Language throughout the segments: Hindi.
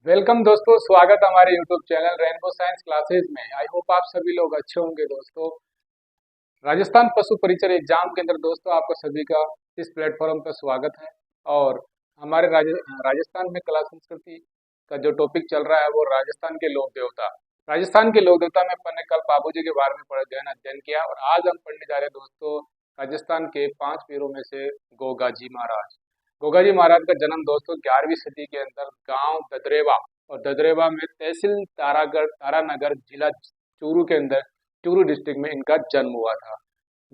वेलकम दोस्तों, स्वागत है हमारे YouTube channel rainbow science classes में। आई होप आप सभी लोग अच्छे होंगे दोस्तों। राजस्थान पशु परिचय एग्जाम के अंदर दोस्तों आपको सभी का इस प्लेटफॉर्म पर स्वागत है। और हमारे राजस्थान में कला संस्कृति का जो टॉपिक चल रहा है वो राजस्थान के लोक देवता। राजस्थान के लोक देवता में अपन ने कल बाबू जी के बारे में गहन अध्ययन किया और आज हम पढ़ने जा रहे हैं दोस्तों राजस्थान के 5 पीरों में से गोगा जी महाराज। गोगा जी महाराज का जन्म दोस्तों 11वीं सदी के अंदर गांव ददरेवा और ददरेवा में तहसील तारानगर जिला चूरू के अंदर चूरू डिस्ट्रिक्ट में इनका जन्म हुआ था।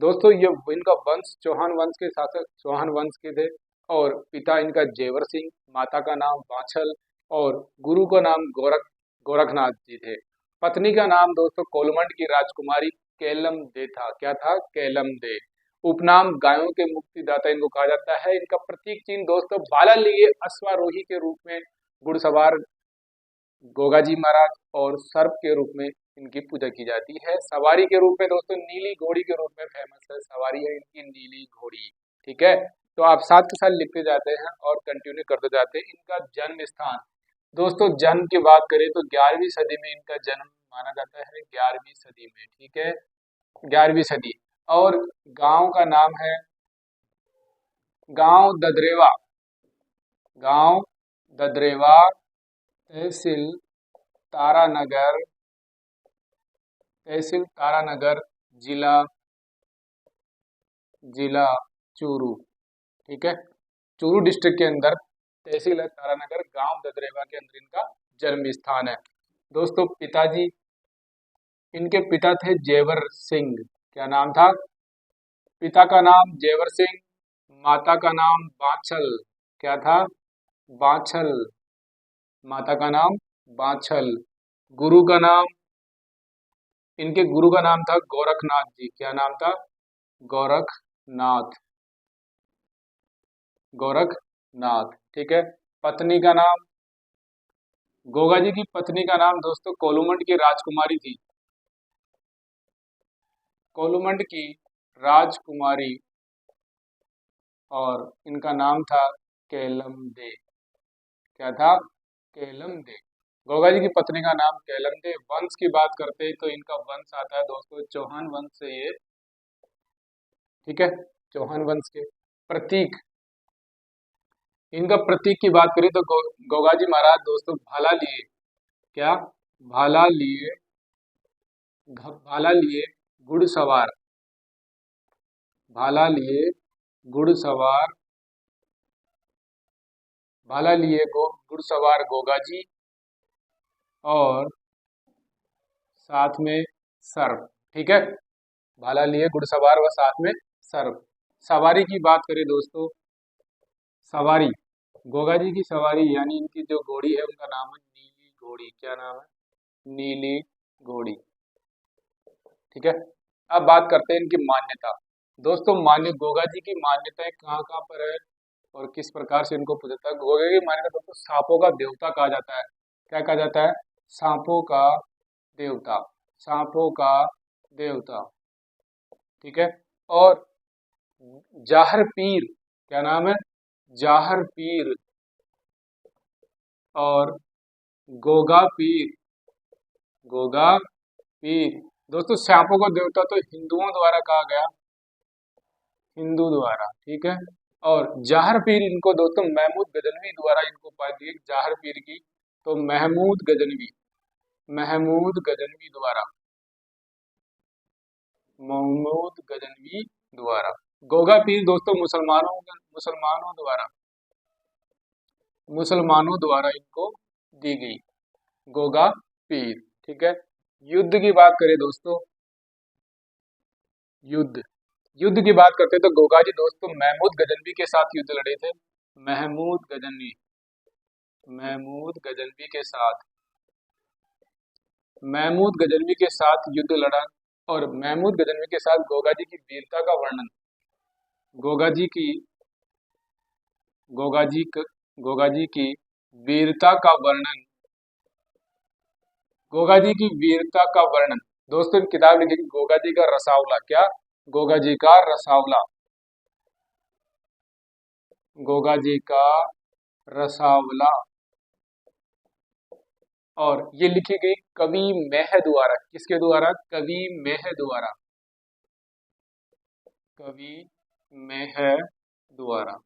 दोस्तों ये इनका वंश चौहान वंश के शासक चौहान वंश के थे और पिता इनका जेवर सिंह, माता का नाम बाछल और गुरु का नाम गोरखनाथ जी थे। पत्नी का नाम दोस्तों कोलमंड की राजकुमारी केलम दे था। क्या था? केलम दे। उपनाम गायों के मुक्तिदाता इनको कहा जाता है। इनका प्रतीक चिन्ह दोस्तों बाला लिए अश्वारोही के रूप में घुड़सवार गोगा जी महाराज और सर्प के रूप में इनकी पूजा की जाती है। सवारी के रूप में दोस्तों नीली घोड़ी के रूप में फेमस है। सवारी है इनकी नीली घोड़ी। ठीक है, तो आप साथ के साथ लिखते जाते हैं और कंटिन्यू करते जाते हैं। इनका जन्म स्थान दोस्तों, जन्म की बात करें तो 11वीं सदी में इनका जन्म माना जाता है। 11वीं सदी में, ठीक है, 11वीं सदी। और गांव का नाम है गांव ददरेवा। गांव ददरेवा, तहसील तारानगर, तहसील तारानगर, जिला जिला चूरू। ठीक है, चूरू डिस्ट्रिक्ट के अंदर तहसील है तारानगर, गांव ददरेवा के अंदर इनका जन्म स्थान है। दोस्तों पिताजी, इनके पिता थे जेवर सिंह। क्या नाम था? पिता का नाम जेवर सिंह, माता का नाम बाछल। क्या था? बाछल। माता का नाम बाछल। गुरु का नाम, इनके गुरु का नाम था गोरखनाथ जी। क्या नाम था? गोरखनाथ। गोरखनाथ। ठीक है, पत्नी का नाम, गोगा जी की पत्नी का नाम दोस्तों कोलुमंड की राजकुमारी थी। कोलुमंड की राजकुमारी, और इनका नाम था केलम दे। क्या था? केलम दे। गोगा जी की पत्नी का नाम केलम दे। वंश की बात करते हैं तो इनका वंश आता है दोस्तों चौहान वंश से ये। ठीक है, चौहान वंश के। प्रतीक, इनका प्रतीक की बात करें तो गोगा जी महाराज दोस्तों भाला लिए। क्या? भाला लिए, भाला लिए घुड़सवार, भाला लिए घुड़सवार, भाला लिए घुड़सवार गोगा जी और साथ में सर्प। ठीक है, भाला लिए घुड़सवार व साथ में सर्प। सवारी की बात करें दोस्तों, सवारी, गोगा जी की सवारी यानी इनकी जो घोड़ी है उनका नाम है नीली घोड़ी। क्या नाम है? नीली घोड़ी। ठीक है, अब बात करते हैं इनकी मान्यता। दोस्तों मान्य गोगा जी की मान्यताएं कहाँ कहाँ पर है और किस प्रकार से इनको पूजा जाता है। गोगा की मान्यता दोस्तों सांपों का देवता कहा जाता है। क्या कहा जाता है? सांपों का देवता। सांपों का देवता। ठीक है, और जाहर पीर। क्या नाम है? जाहर पीर और गोगा पीर। गोगा पीर। दोस्तों सांपों का देवता तो हिंदुओं द्वारा कहा गया, हिंदू द्वारा। ठीक है, और जाहर पीर इनको दोस्तों महमूद गजनवी द्वारा इनको उपाधि दी। जाहर पीर की तो महमूद गजनवी, महमूद गजनवी द्वारा, महमूद गजनवी द्वारा। गोगा पीर दोस्तों मुसलमानों द्वारा, मुसलमानों द्वारा इनको दी गई गोगा पीर। ठीक है, युद्ध की बात करें दोस्तों, युद्ध, युद्ध की बात करते तो गोगा जी दोस्तों महमूद गजनवी के साथ युद्ध लड़े थे। महमूद गजनवी, महमूद गजनवी के साथ, महमूद गजनवी के साथ युद्ध लड़ा। और महमूद गजनवी के साथ गोगा जी की वीरता का वर्णन, गोगा जी की, गोगा जी गोगा जी की वीरता का वर्णन, गोगा जी की वीरता का वर्णन दोस्तों किताब लिखी गोगा जी का रसावला। क्या? गोगा जी का रसावला, गोगा जी का रसावला। और ये लिखी गई कवि मेह द्वारा। किसके द्वारा? कवि मेह द्वारा। कवि मेह द्वारा।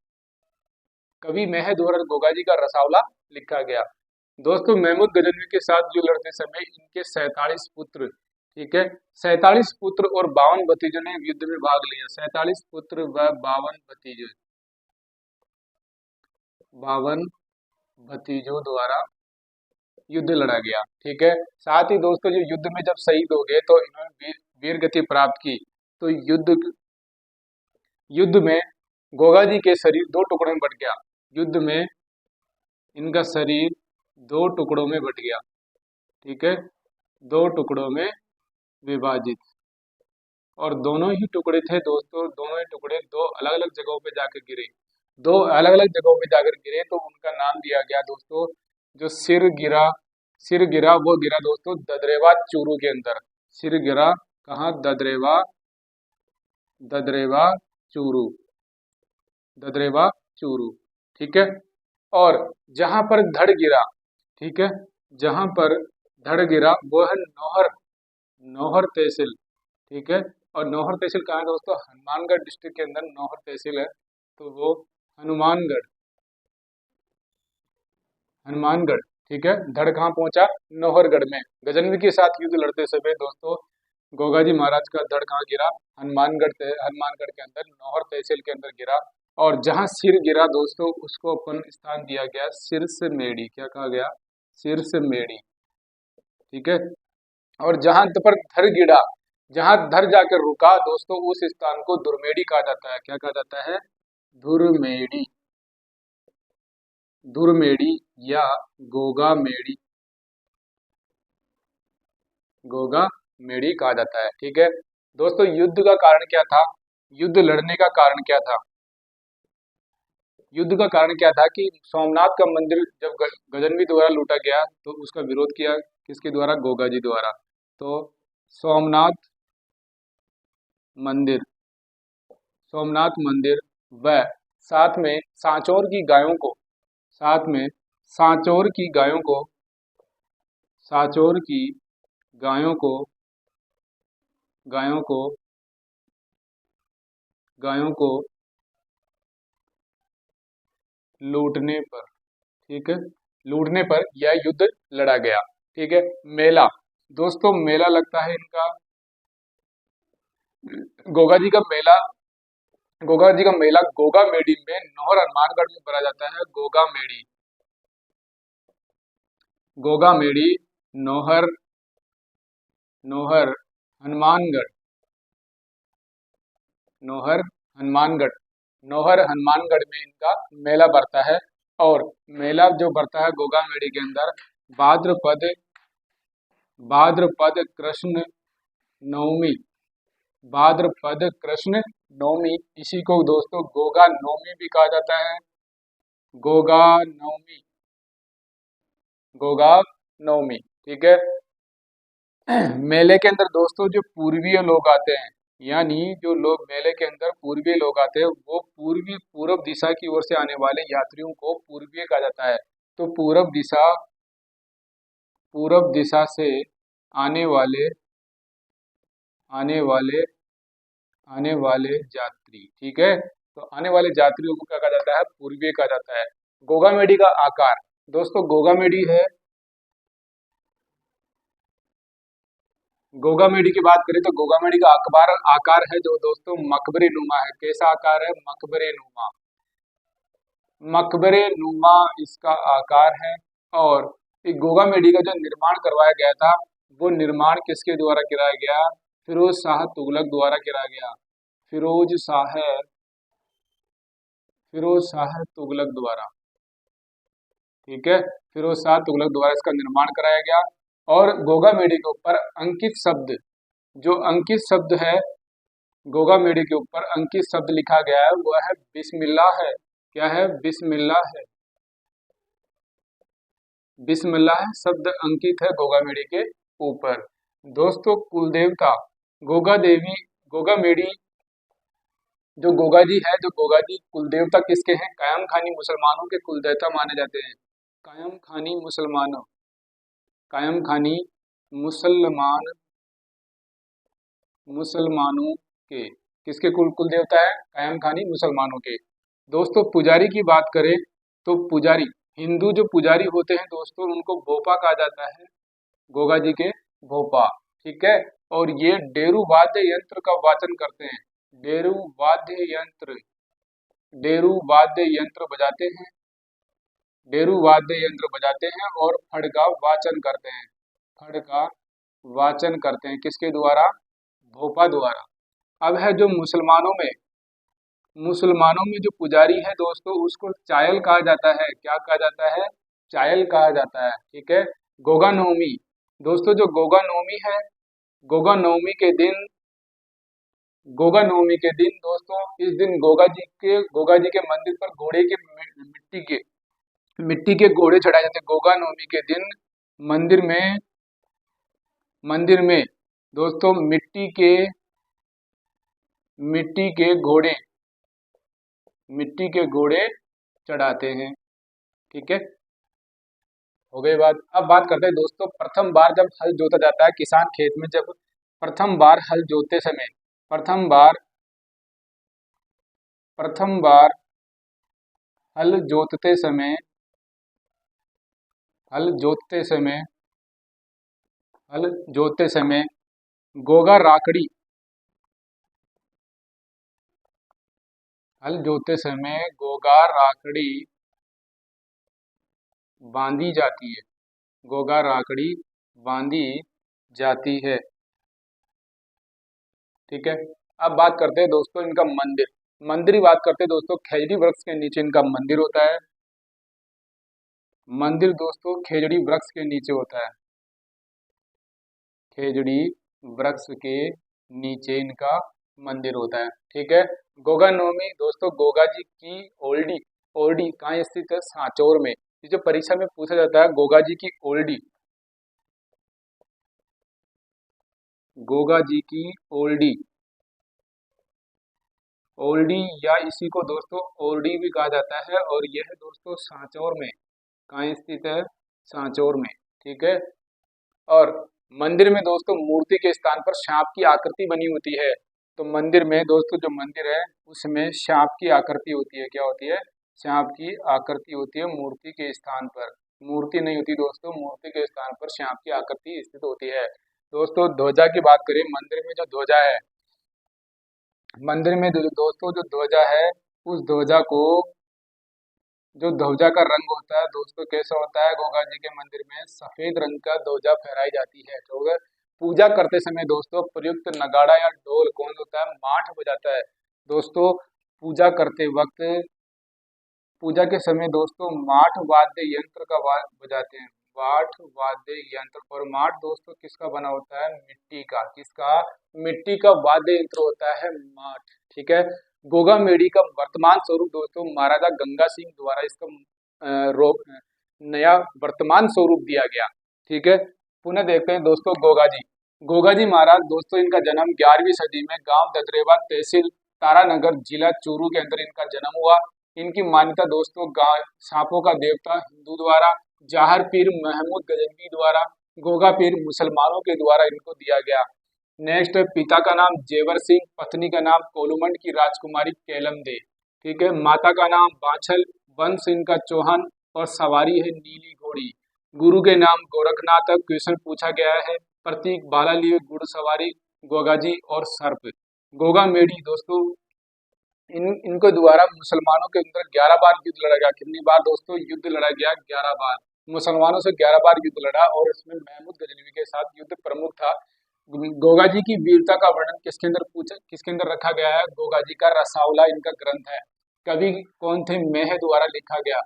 कवि मेह द्वारा गोगा जी का रसावला लिखा गया। दोस्तों महमूद गजनवी के साथ युद्ध लड़ते समय इनके 47 पुत्र, ठीक है, 47 पुत्र और 52 भतीजों ने युद्ध में भाग लिया। 47 पुत्र व 52 भतीजे, 52 भतीजों द्वारा युद्ध लड़ा गया। ठीक है, साथ ही दोस्तों जो युद्ध में जब शहीद हो गए तो इन्होंने वीर गति प्राप्त की। तो युद्ध में गोगा जी के शरीर दो टुकड़ों में बट गया। युद्ध में इनका शरीर दो टुकड़ों में बट गया। ठीक है, दो टुकड़ों में विभाजित, और दोनों ही टुकड़े थे दोस्तों, दोनों ही टुकड़े दो अलग अलग जगहों पे जाकर गिरे। दो अलग अलग जगहों पे जाकर गिरे तो उनका नाम दिया गया दोस्तों, जो सिर गिरा वो गिरा दोस्तों ददरेवा चूरू के अंदर। सिर गिरा कहाँ? ददरेवा चूरू, ददरेवा चूरू। ठीक है, और जहां पर धड़ गिरा, ठीक है, जहां पर धड़ गिरा वो है नौहर तहसील। ठीक है, और नौहर तहसील कहाँ है दोस्तों? हनुमानगढ़ डिस्ट्रिक्ट के अंदर नौहर तहसील है। तो वो हनुमानगढ़, ठीक है। धड़ कहाँ पहुंचा? नौहरगढ़ में। गजनवी के साथ युद्ध लड़ते समय दोस्तों गोगा जी महाराज का धड़ कहाँ गिरा? हनुमानगढ़ के अंदर नौहर तहसील के अंदर गिरा। और जहां सिर गिरा दोस्तों उसको अपन स्थान दिया गया सिरस मेड़ी। क्या कहा गया? सिरस मेड़ी। ठीक है, और जहां पर धड़ गिरा, जहां धड़ जाकर रुका दोस्तों उस स्थान को दुर्मेड़ी कहा जाता है। क्या कहा जाता है? दुर्मेड़ी, दुर्मेड़ी या गोगा मेड़ी, गोगा मेड़ी कहा जाता है। ठीक है दोस्तों, युद्ध का कारण क्या था? युद्ध लड़ने का कारण क्या था? युद्ध का कारण क्या था कि सोमनाथ का मंदिर जब गजनवी द्वारा लूटा गया तो उसका विरोध किया किसके द्वारा? गोगा जी द्वारा। तो सोमनाथ मंदिर, सोमनाथ मंदिर व साथ में सांचौर की गायों को, साथ में सांचौर की गायों को, सांचौर की गायों को, गायों को, गायों को लूटने पर, ठीक है, लूटने पर यह युद्ध लड़ा गया। ठीक है, मेला दोस्तों, मेला लगता है इनका गोगा जी का मेला। गोगा जी का मेला गोगा मेड़ी में नौहर हनुमानगढ़ में भरा जाता है। गोगा मेड़ी, गोगा मेड़ी नौहर, नौहर हनुमानगढ़, नौहर हनुमानगढ़, नौहर हनुमानगढ़ में इनका मेला भरता है। और मेला जो भरता है गोगा मेड़ी के अंदर भाद्रपद, भाद्रपद कृष्ण नवमी, भाद्रपद कृष्ण नवमी, इसी को दोस्तों गोगा नवमी भी कहा जाता है। गोगा नवमी, गोगा नवमी। ठीक है, मेले के अंदर दोस्तों जो पूर्वीय लोग आते हैं, यानी जो लोग मेले के अंदर पूर्वीय लोग आते हैं वो पूर्व दिशा की ओर से आने वाले यात्रियों को पूर्वीय कहा जाता है। तो पूर्व दिशा से आने वाले आने वाले आने वाले यात्री, ठीक है, तो आने वाले यात्रियों को क्या कहा जाता है? पूर्वीय कहा जाता है। गोगा मेड़ी का आकार दोस्तों, गोगा मेड़ी है, गोगा मेड़ी की बात करें तो गोगा मेड़ी का आकार है जो दोस्तों मकबरे नुमा है। कैसा आकार है? मकबरे नुमा, मकबरे नुमा इसका आकार है। और एक गोगा मेड़ी का जो निर्माण करवाया गया था वो निर्माण किसके द्वारा कराया गया? फिरोज शाह तुगलक द्वारा कराया गया। फिरोज शाह तुगलक द्वारा, ठीक है, फिरोज शाह तुगलक द्वारा इसका निर्माण कराया गया। और गोगा मेड़ी के ऊपर अंकित शब्द, जो अंकित शब्द है गोगा मेड़ी के ऊपर अंकित शब्द लिखा गया है वह है बिस्मिल्लाह है। क्या है? बिस्मिल्लाह है, बिस्मिल्लाह शब्द अंकित है गोगा मेड़ी के ऊपर। दोस्तों कुलदेवता गोगा मेड़ी, जो गोगा जी है, जो गोगा जी कुलदेवता किसके हैं? कायम खानी मुसलमानों के कुलदेवता माने जाते हैं। कायम खानी मुसलमानों, कायम खानी मुसलमानों के, किसके कुल देवता है? कायम खानी मुसलमानों के। दोस्तों पुजारी की बात करें तो पुजारी, हिंदू जो पुजारी होते हैं दोस्तों उनको भोपा कहा जाता है, गोगा जी के भोपा। ठीक है, और ये डेरू वाद्य यंत्र का वाचन करते हैं, डेरू वाद्य यंत्र बजाते हैं, डेरू वाद्य यंत्र बजाते हैं और फड़ का वाचन करते हैं, फड़ का वाचन करते हैं किसके द्वारा? भोपा द्वारा। अब है जो मुसलमानों में जो पुजारी है दोस्तों उसको चायल कहा जाता है, क्या कहा जाता है? चायल कहा जाता है। ठीक है, गोगा नवमी, दोस्तों जो गोगा नवमी है, गोगा नवमी के दिन दोस्तों इस दिन गोगा जी के मंदिर पर घोड़े के मिट्टी के घोड़े चढ़ाए जाते हैं। गोगा नवमी के दिन मंदिर में दोस्तों मिट्टी के घोड़े चढ़ाते हैं। ठीक है, हो गई बात। अब बात करते हैं दोस्तों प्रथम बार जब हल जोता जाता है किसान खेत में, जब प्रथम बार हल जोतते समय हल जोतते समय गोगा राकड़ी, हल जोतते समय गोगा राकड़ी बांधी जाती है, गोगा राकड़ी बांधी जाती है। ठीक है, अब बात करते हैं दोस्तों इनका मंदिर की बात करते हैं दोस्तों, खेजड़ी वृक्ष के नीचे इनका मंदिर होता है, मंदिर दोस्तों खेजड़ी वृक्ष के नीचे होता है, खेजड़ी वृक्ष के नीचे इनका मंदिर होता है। ठीक है, गोगा नवमी दोस्तों गोगा जी की ओल्डी कहाँ स्थित है? सांचौर में। ये जो परीक्षा में पूछा जाता है गोगा जी की ओल्डी या इसी को दोस्तों ओल्डी भी कहा जाता है, और यह दोस्तों सांचौर में, कहाँ स्थित है? सांचौर में। ठीक है, और मंदिर में दोस्तों मूर्ति के स्थान पर सांप की आकृति बनी होती है, तो मंदिर में दोस्तों जो मंदिर है उसमें सांप की आकृति होती है, क्या होती है? सांप की आकृति होती है मूर्ति के स्थान पर, मूर्ति नहीं होती दोस्तों, मूर्ति के स्थान पर सांप की आकृति स्थित होती है। दोस्तों ध्वजा की बात करें, मंदिर में जो ध्वजा है, मंदिर में दोस्तों जो ध्वजा है उस ध्वजा को, जो ध्वजा का रंग होता है दोस्तों कैसा होता है? गोगा जी के मंदिर में सफेद रंग का ध्वजा फहराई जाती है। तो अगर पूजा करते समय दोस्तों प्रयुक्त नगाड़ा या ढोल कौन होता है? माठ बजाता है दोस्तों। पूजा करते वक्त, पूजा के समय दोस्तों माठ वाद्य यंत्र का बजाते हैं, माठ वाद्य यंत्र। और माठ दोस्तों किसका बना होता है? मिट्टी का, किसका? मिट्टी का वाद्य यंत्र होता है माठ। ठीक है, गोगा मेडी का वर्तमान स्वरूप दोस्तों महाराजा गंगा सिंह द्वारा इसका नया वर्तमान स्वरूप दिया गया। ठीक है, पुनः देखते हैं दोस्तों गोगा जी महाराज दोस्तों इनका जन्म 11वीं सदी में गांव ददरेवा तहसील तारानगर जिला चूरू के अंदर इनका जन्म हुआ। इनकी मान्यता दोस्तों गांव सांपों का देवता हिंदू द्वारा, जाहर पीर महमूद गजनवी द्वारा, गोगा पीर मुसलमानों के द्वारा इनको दिया गया। नेक्स्ट, पिता का नाम जेवर सिंह, पत्नी का नाम कोलुमंड की राजकुमारी केलम दे। ठीक है, माता का नाम बाछल, वंश इनका चौहान और सवारी है नीली घोड़ी। गुरु के नाम गोरखनाथ। क्वेश्चन पूछा गया है, प्रतीक बाला लिए घुड़सवारी, गोगाजी और सर्प। गोगा मेडी दोस्तों इनको द्वारा मुसलमानों के अंदर 11 बार युद्ध लड़ा गया। कितनी बार दोस्तों युद्ध लड़ा गया? 11 बार। मुसलमानों से 11 बार युद्ध लड़ा और इसमें महमूद गजनवी के साथ युद्ध प्रमुख था। गोगा जी की वीरता का वर्णन किसके अंदर रखा गया है? गोगा जी का रसावला इनका ग्रंथ है। कवि कौन थे? मेह द्वारा लिखा गया।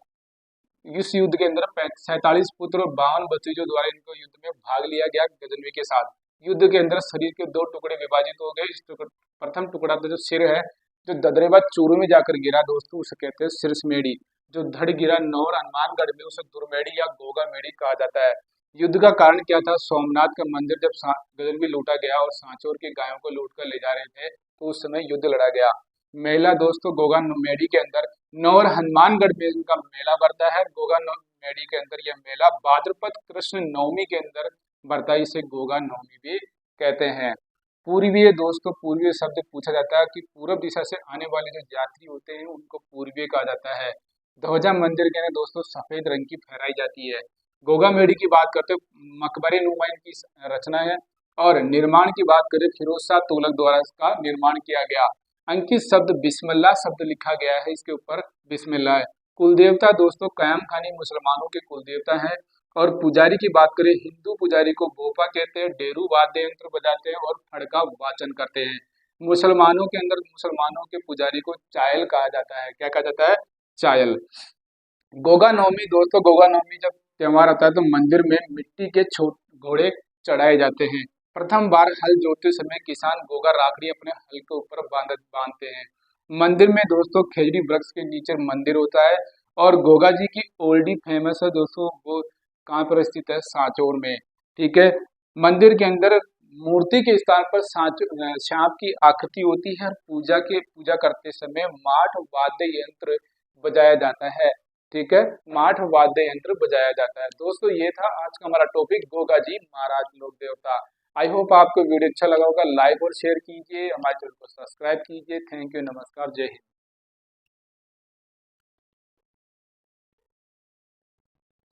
इस युद्ध के अंदर 47 पुत्र और 52 भतीजों द्वारा इनको युद्ध में भाग लिया गया गजनवी के साथ। युद्ध के अंदर शरीर के 2 टुकड़े विभाजित हो गए। इस प्रथम टुकड़ा तो जो सिर है, जो ददरेवा चूरू में जाकर गिरा दोस्तों उसे कहते हैं सिरसमेड़ी। जो धड़ गिरा नौर हनुमानगढ़ में उसे दुर्मेड़ी या गोगा मेड़ी कहा जाता है। युद्ध का कारण क्या था? सोमनाथ का मंदिर जब गजनवी लूटा गया और सांचौर की गायों को लूट कर ले जा रहे थे तो उस समय युद्ध लड़ा गया। मेला दोस्तों गोगा मेडी के अंदर नौर हनुमानगढ़ में इनका मेला बढ़ता है। गोगा मेडी के अंदर यह मेला भाद्रपद कृष्ण नवमी के अंदर बढ़ता है। इसे गोगा नवमी भी कहते हैं। पूर्वीय दोस्तों, पूर्वीय शब्द पूछा जाता है कि पूर्व दिशा से आने वाले जो यात्री होते हैं उनको पूर्वीय कहा जाता है। ध्वजा मंदिर के अंदर दोस्तों सफेद रंग की फहराई जाती है। गोगा मेडी की बात करते मकबरे नुमा की रचना है। और निर्माण की बात करें फिरोज शाह तुगलक द्वारा इसका निर्माण किया गया। अंकित शब्द बिस्मिल्लाह शब्द लिखा गया है इसके ऊपर, बिस्मिल्लाह। कुलदेवता दोस्तों कयाम खानी मुसलमानों के कुलदेवता है। और पुजारी की बात करें, हिंदू पुजारी को बोपा कहते हैं, डेरू वाद्य यंत्र बजाते हैं और फड़का वाचन करते हैं। मुसलमानों के अंदर मुसलमानों के पुजारी को चायल कहा जाता है। क्या कहा जाता है? चायल। गोगा नवमी दोस्तों, गोगा नवमी जब त्योहार आता है तो मंदिर में मिट्टी के घोड़े चढ़ाए जाते हैं। प्रथम बार हल जोतते समय किसान गोगा राखड़ी अपने हल के ऊपर बांधते हैं। मंदिर में दोस्तों खेजड़ी वृक्ष के नीचे मंदिर होता है। और गोगा जी की ओल्डी फेमस है दोस्तों, वो कहाँ पर स्थित है? सांचौर में। ठीक है। मंदिर के अंदर मूर्ति के स्थान पर सांप की आकृति होती है। पूजा करते समय माठ वाद्य यंत्र बजाया जाता है। ठीक है, माठ वाद्य यंत्र बजाया जाता है। दोस्तों ये था आज का हमारा टॉपिक, गोगा जी महाराज लोक देवता। आई होप आपको वीडियो अच्छा लगा होगा। लाइक और शेयर कीजिए, हमारे चैनल को सब्सक्राइब कीजिए। थैंक यू, नमस्कार, जय हिंद।